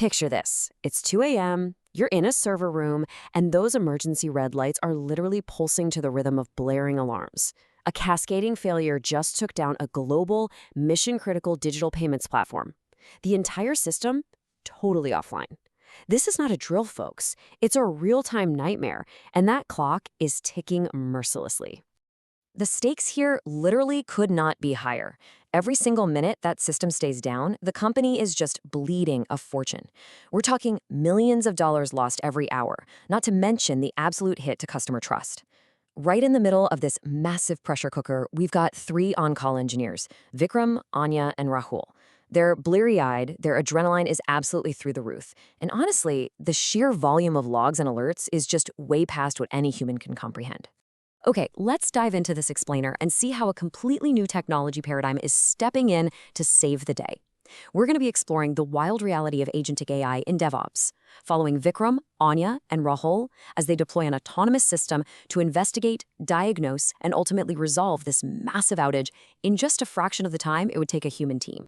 Picture this. It's 2 a.m., you're in a server room, and those emergency red lights are literally pulsing to the rhythm of blaring alarms. A cascading failure just took down a global, mission-critical digital payments platform. The entire system, totally offline. This is not a drill, folks. It's a real-time nightmare, and that clock is ticking mercilessly. The stakes here literally could not be higher. Every single minute that system stays down, the company is just bleeding a fortune. We're talking millions of dollars lost every hour, not to mention the absolute hit to customer trust. Right in the middle of this massive pressure cooker, we've got 3 on-call engineers, Vikram, Anya, and Rahul. They're bleary-eyed, their adrenaline is absolutely through the roof. And honestly, the sheer volume of logs and alerts is just way past what any human can comprehend. Okay, let's dive into this explainer and see how a completely new technology paradigm is stepping in to save the day. We're going to be exploring the wild reality of Agentic AI in DevOps, following Vikram, Anya, and Rahul as they deploy an autonomous system to investigate, diagnose, and ultimately resolve this massive outage in just a fraction of the time it would take a human team.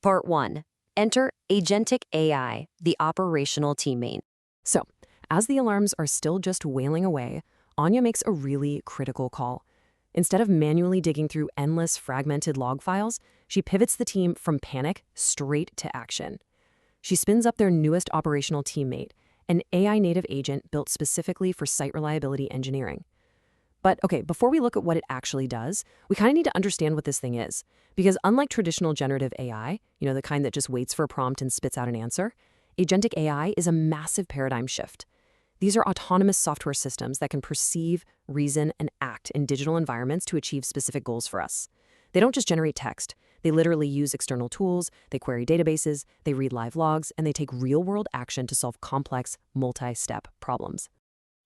Part 1. Enter Agentic AI, the operational teammate. So, as the alarms are still just wailing away, Anya makes a really critical call. Instead of manually digging through endless fragmented log files, she pivots the team from panic straight to action. She spins up their newest operational teammate, an AI-native agent built specifically for site reliability engineering. But okay, before we look at what it actually does, we kind of need to understand what this thing is. Because unlike traditional generative AI, the kind that just waits for a prompt and spits out an answer, Agentic AI is a massive paradigm shift. These are autonomous software systems that can perceive, reason, and act in digital environments to achieve specific goals for us. They don't just generate text. They literally use external tools, they query databases, they read live logs, and they take real-world action to solve complex, multi-step problems.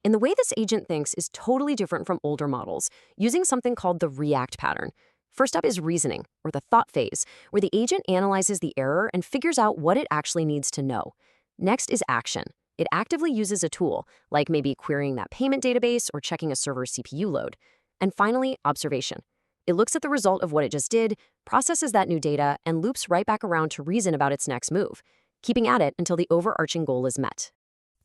And the way this agent thinks is totally different from older models, using something called the react pattern. First up is reasoning, or the thought phase, where the agent analyzes the error and figures out what it actually needs to know. Next is action. It actively uses a tool, like maybe querying that payment database or checking a server's CPU load. And finally, observation. It looks at the result of what it just did, processes that new data, and loops right back around to reason about its next move, keeping at it until the overarching goal is met.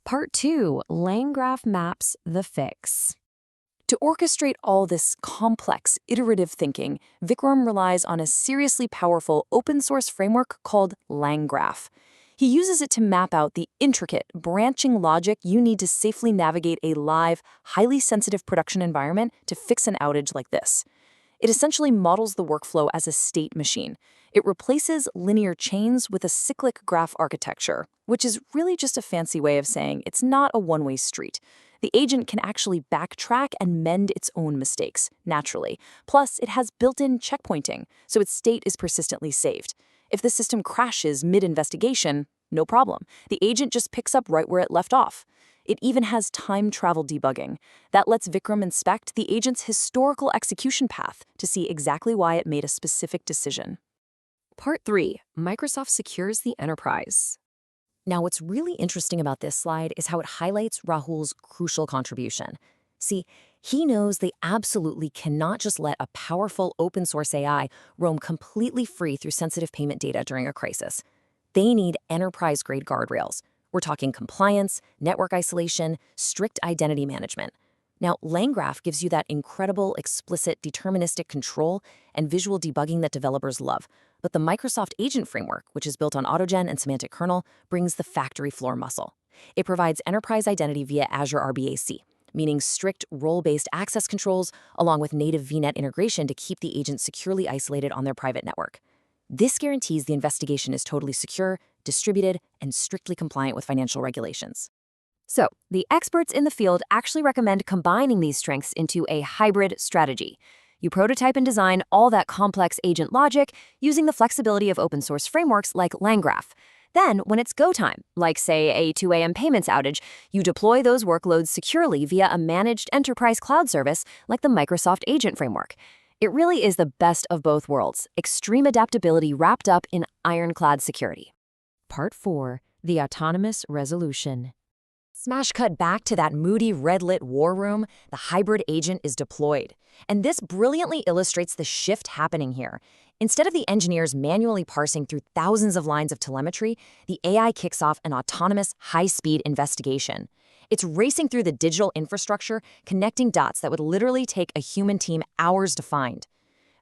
Part 2. LangGraph maps the fix. To orchestrate all this complex, iterative thinking, Vikram relies on a seriously powerful open-source framework called LangGraph. He uses it to map out the intricate, branching logic you need to safely navigate a live, highly sensitive production environment to fix an outage like this. It essentially models the workflow as a state machine. It replaces linear chains with a cyclic graph architecture, which is really just a fancy way of saying it's not a one-way street. The agent can actually backtrack and mend its own mistakes, naturally. Plus, it has built-in checkpointing, so its state is persistently saved. If the system crashes mid-investigation, no problem. The agent just picks up right where it left off. It even has time travel debugging. That lets Vikram inspect the agent's historical execution path to see exactly why it made a specific decision. Part 3. Microsoft secures the enterprise. Now, what's really interesting about this slide is how it highlights Rahul's crucial contribution. See, he knows they absolutely cannot just let a powerful open-source AI roam completely free through sensitive payment data during a crisis. They need enterprise-grade guardrails. We're talking compliance, network isolation, strict identity management. Now, LangGraph gives you that incredible, explicit, deterministic control and visual debugging that developers love. But the Microsoft Agent framework, which is built on Autogen and Semantic Kernel, brings the factory floor muscle. It provides enterprise identity via Azure RBAC, meaning strict role-based access controls along with native VNet integration to keep the agent securely isolated on their private network. This guarantees the investigation is totally secure, distributed, and strictly compliant with financial regulations. So, the experts in the field actually recommend combining these strengths into a hybrid strategy. You prototype and design all that complex agent logic using the flexibility of open-source frameworks like LangGraph. Then, when it's go time, like say a 2 a.m. payments outage, you deploy those workloads securely via a managed enterprise cloud service like the Microsoft Agent framework. It really is the best of both worlds, extreme adaptability wrapped up in ironclad security. Part 4. The autonomous resolution. Smash cut back to that moody red-lit war room. The hybrid agent is deployed. And this brilliantly illustrates the shift happening here. Instead of the engineers manually parsing through thousands of lines of telemetry, the AI kicks off an autonomous, high-speed investigation. It's racing through the digital infrastructure, connecting dots that would literally take a human team hours to find.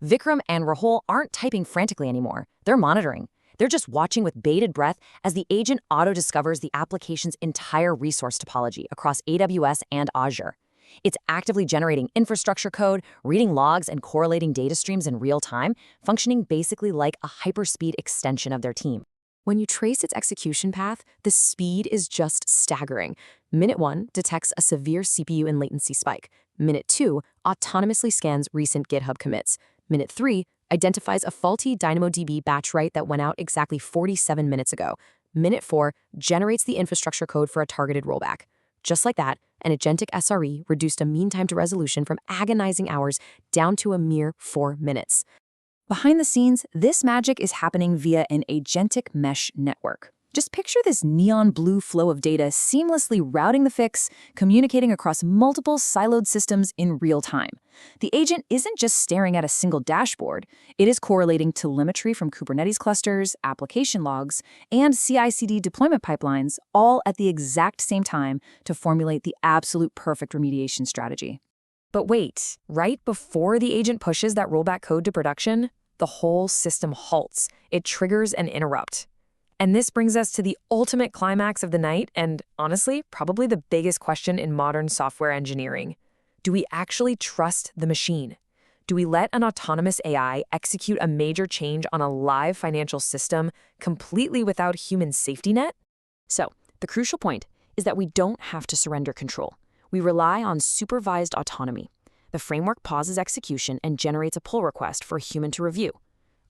Vikram and Rahul aren't typing frantically anymore. They're monitoring. They're just watching with bated breath as the agent auto-discovers the application's entire resource topology across AWS and Azure. It's actively generating infrastructure code, reading logs, and correlating data streams in real time, functioning basically like a hyperspeed extension of their team. When you trace its execution path, the speed is just staggering. Minute 1 detects a severe CPU and latency spike. Minute 2 autonomously scans recent GitHub commits. Minute 3 identifies a faulty DynamoDB batch write that went out exactly 47 minutes ago. Minute 4 generates the infrastructure code for a targeted rollback. Just like that, an agentic SRE reduced a mean time to resolution from agonizing hours down to a mere 4 minutes. Behind the scenes, this magic is happening via an agentic mesh network. Just picture this neon blue flow of data seamlessly routing the fix, communicating across multiple siloed systems in real time. The agent isn't just staring at a single dashboard, it is correlating telemetry from Kubernetes clusters, application logs, and CI/CD deployment pipelines, all at the exact same time to formulate the absolute perfect remediation strategy. But wait, right before the agent pushes that rollback code to production, the whole system halts. It triggers an interrupt. And this brings us to the ultimate climax of the night and, honestly, probably the biggest question in modern software engineering. Do we actually trust the machine? Do we let an autonomous AI execute a major change on a live financial system completely without human safety net? So, the crucial point is that we don't have to surrender control. We rely on supervised autonomy. The framework pauses execution and generates a pull request for a human to review.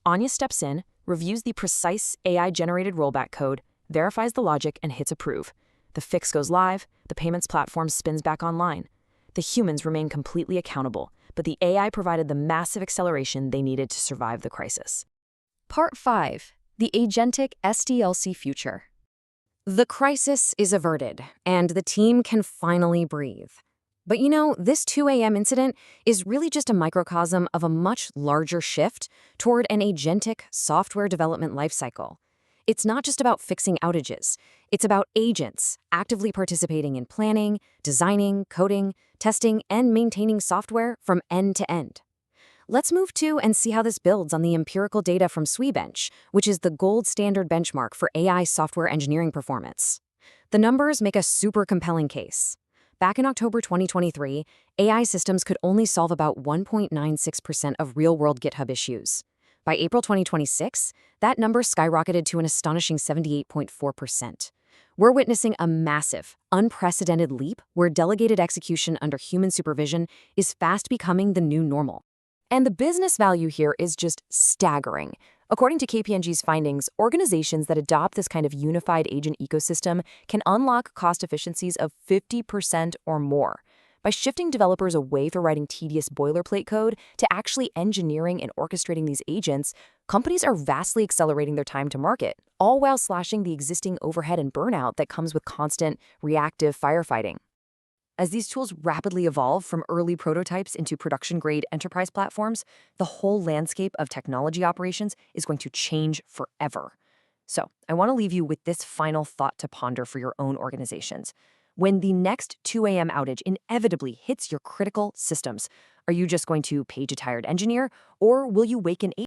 Anya steps in, reviews the precise AI-generated rollback code, verifies the logic, and hits approve. The fix goes live, the payments platform spins back online. The humans remain completely accountable, but the AI provided the massive acceleration they needed to survive the crisis. Part 5. The Agentic SDLC Future. The crisis is averted, and the team can finally breathe. But this 2 a.m. incident is really just a microcosm of a much larger shift toward an agentic software development lifecycle. It's not just about fixing outages. It's about agents actively participating in planning, designing, coding, testing, and maintaining software from end to end. Let's move to and see how this builds on the empirical data from SWE-bench, which is the gold standard benchmark for AI software engineering performance. The numbers make a super compelling case. Back in October 2023, AI systems could only solve about 1.96% of real-world GitHub issues. By April 2026, that number skyrocketed to an astonishing 78.4%. We're witnessing a massive, unprecedented leap where delegated execution under human supervision is fast becoming the new normal. And the business value here is just staggering. According to KPMG's findings, organizations that adopt this kind of unified agent ecosystem can unlock cost efficiencies of 50% or more. By shifting developers away from writing tedious boilerplate code to actually engineering and orchestrating these agents, companies are vastly accelerating their time to market, all while slashing the existing overhead and burnout that comes with constant reactive firefighting. As these tools rapidly evolve from early prototypes into production-grade enterprise platforms, the whole landscape of technology operations is going to change forever. So, I want to leave you with this final thought to ponder for your own organizations. When the next 2 a.m. outage inevitably hits your critical systems, are you just going to page a tired engineer, or will you wake an